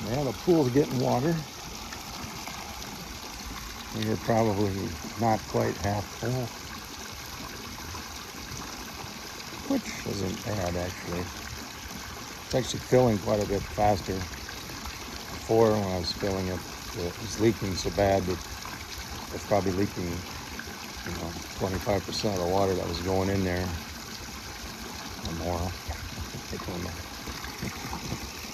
Yeah, the pool's getting water. We're probably not quite half full, which isn't bad actually. It's actually filling quite a bit faster. Before, when I was filling it, it was leaking so bad that it's probably leaking, 25% of the water that was going in there or more. I don't know.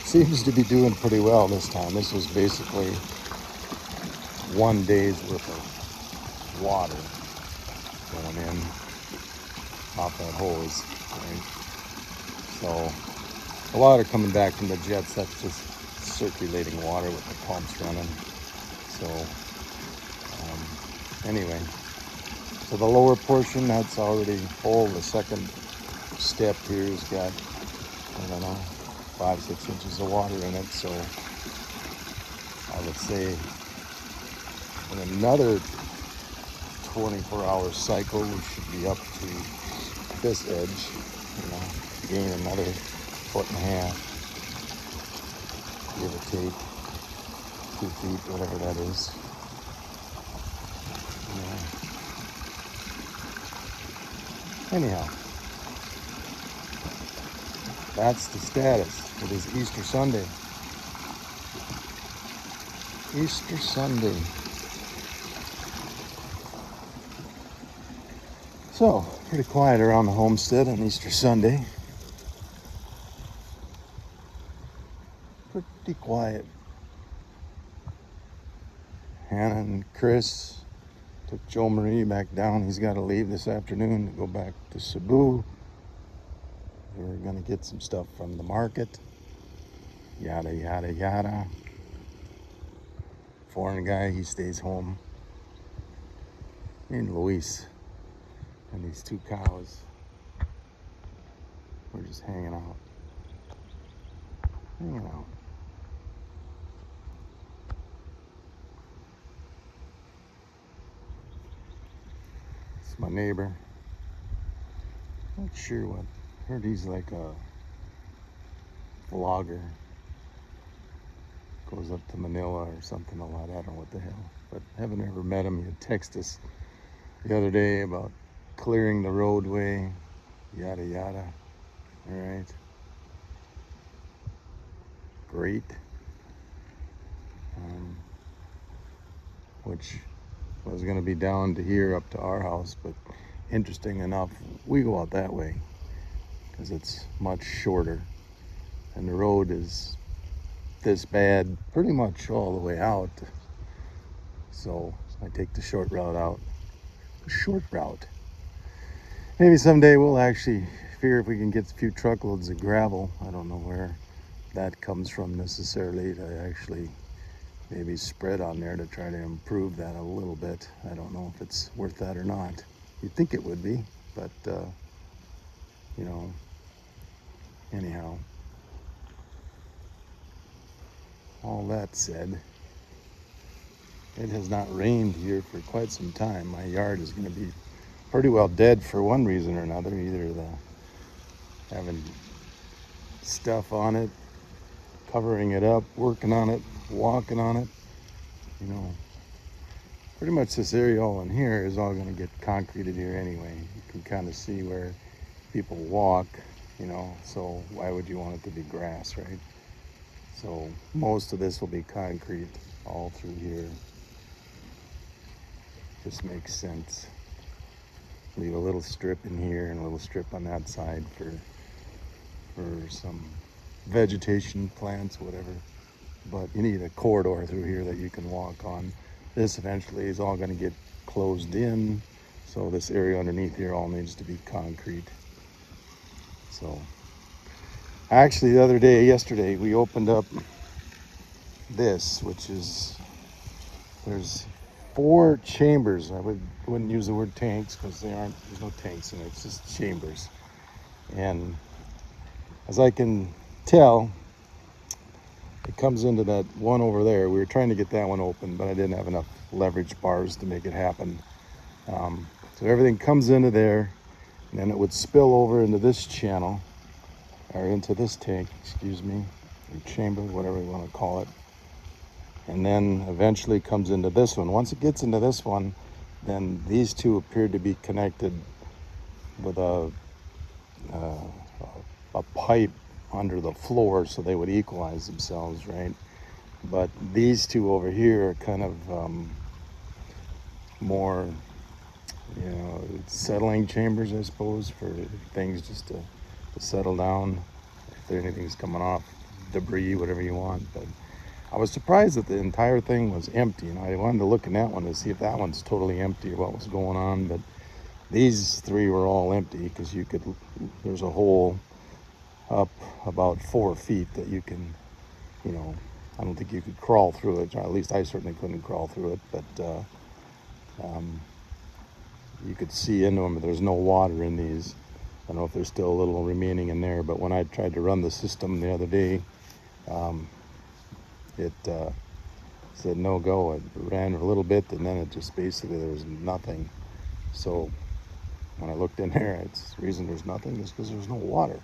Seems to be doing pretty well this time. This was basically one day's worth of water going in off that hose, right? So a lot of coming back from the jets. That's just circulating water with the pumps running. So anyway, so the lower portion, that's already full. The second step here has got, 5-6 inches of water in it. So I would say in another 24-hour cycle, we should be up to this edge, gain another 1.5 feet, give or take 2 feet, whatever that is. Anyhow, that's the status. It is Easter Sunday. Easter Sunday. So, pretty quiet around the homestead on Easter Sunday. Pretty quiet. Hannah and Chris took Joe Marie back down. He's got to leave this afternoon to go back to Cebu. We're going to get some stuff from the market. Yada, yada, yada. Foreign guy, he stays home. And Luis and these 2 cows. We're just hanging out. Hanging out. It's my neighbor. Not sure what. Heard he's like a vlogger. Goes up to Manila or something a lot. I don't know what the hell. But haven't ever met him. He had texted us the other day about clearing the roadway. Yada yada. All right. Great. Which was going to be down to here up to our house, but interesting enough, we go out that way because it's much shorter, and the road is this bad pretty much all the way out. So I take the short route out. The short route. Maybe someday we'll actually figure if we can get a few truckloads of gravel. I don't know where that comes from necessarily, to actually maybe spread on there to try to improve that a little bit. I don't know if it's worth that or not. You'd think it would be, but anyhow, all that said, it has not rained here for quite some time. My yard is going to be pretty well dead for one reason or another. Either having stuff on it, covering it up, working on it, walking on it. Pretty much this area all in here is all going to get concreted here anyway. You can kind of see where people walk, so why would you want it to be grass, right? So most of this will be concrete all through here. Just makes sense. Leave a little strip in here and a little strip on that side for some vegetation, plants, whatever. But you need a corridor through here that you can walk on. This eventually is all going to get closed in, so this area underneath here all needs to be concrete. So actually yesterday we opened up this, which is, there's 4 chambers. I wouldn't use the word tanks because there's no tanks in it, it's just chambers. And as I can tell, it comes into that one over there. We were trying to get that one open, but I didn't have enough leverage bars to make it happen. So everything comes into there, and then it would spill over into this channel, or into this tank, or chamber, whatever you want to call it. and then eventually comes into this one. Once it gets into this one, then these two appear to be connected with a pipe under the floor, so they would equalize themselves, right? But these two over here are kind of more, settling chambers, I suppose, for things just to settle down if anything's coming off, debris, whatever you want. But I was surprised that the entire thing was empty. I wanted to look in that one to see if that one's totally empty or what was going on. But these three were all empty because there's a hole up about 4 feet that you can, I don't think you could crawl through it. Or at least I certainly couldn't crawl through it. But you could see into them, but there's no water in these. I don't know if there's still a little remaining in there, but when I tried to run the system the other day, it said no go. It ran a little bit, and then it just basically, there was nothing. So when I looked in there, the reason there's nothing is because there's no water,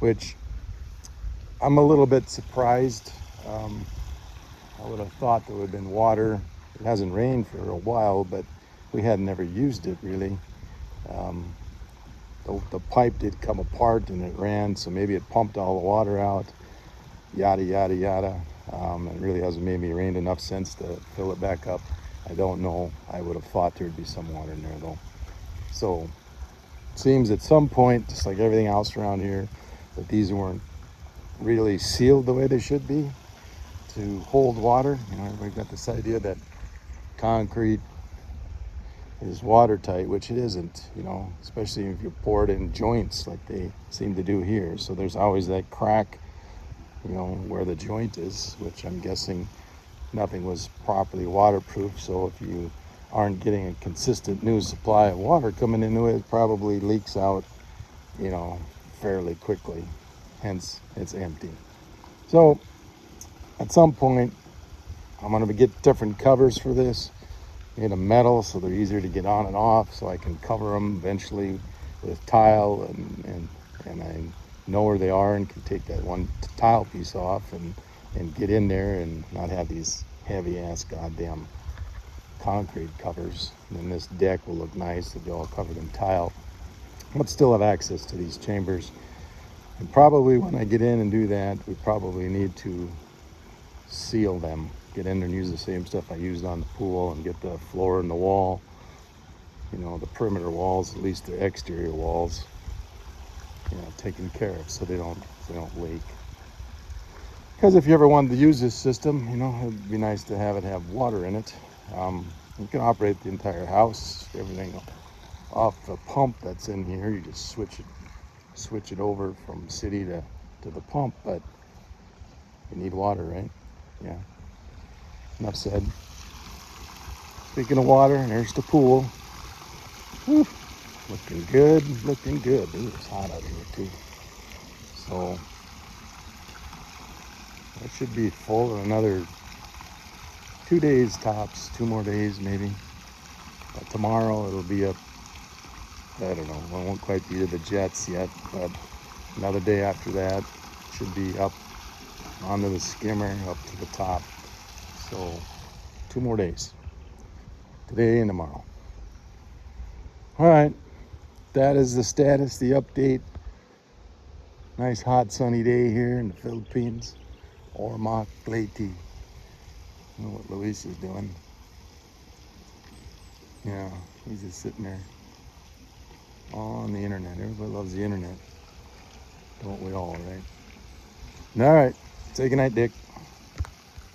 which I'm a little bit surprised. I would have thought there would have been water. It hasn't rained for a while, but we had never used it really. The pipe did come apart and it ran, so maybe it pumped all the water out, yada, yada, yada. It really hasn't made me rained enough since to fill it back up. I don't know. I would have thought there'd be some water in there though. So it seems at some point, just like everything else around here, that these weren't really sealed the way they should be to hold water. Everybody got this idea that concrete is watertight, which it isn't, especially if you pour it in joints like they seem to do here. So there's always that crack, where the joint is, which I'm guessing nothing was properly waterproof. So if you aren't getting a consistent new supply of water coming into it, it probably leaks out, fairly quickly. Hence, it's empty. So at some point, I'm going to get different covers for this. Made of metal, so they're easier to get on and off, so I can cover them eventually with tile, and I know where they are and can take that one tile piece off and get in there and not have these heavy ass goddamn concrete covers. And then this deck will look nice if they're all covered in tile, but still have access to these chambers. And probably when I get in and do that, we probably need to seal them. Get in there and use the same stuff I used on the pool and get the floor and the wall, the perimeter walls, at least the exterior walls, taken care of so they don't leak. Because if you ever wanted to use this system, it'd be nice to have it have water in it. You can operate the entire house, everything off the pump that's in here. You just switch it over from city to the pump, but you need water, right? Yeah. Enough said. Speaking of water, and there's the pool. Whew. Looking good. Ooh, it's hot out here too. So that should be full in another 2 days tops, 2 more days maybe. But tomorrow it'll be up, I don't know, I won't quite be to the jets yet, but another day after that should be up onto the skimmer, up to the top. So 2 more days, today and tomorrow. All right, that is the status, the update. Nice hot sunny day here in the Philippines. Ormoc, Leyte. I know what Luis is doing. Yeah, he's just sitting there on the internet. Everybody loves the internet. Don't we all, right? All right, say goodnight, Dick.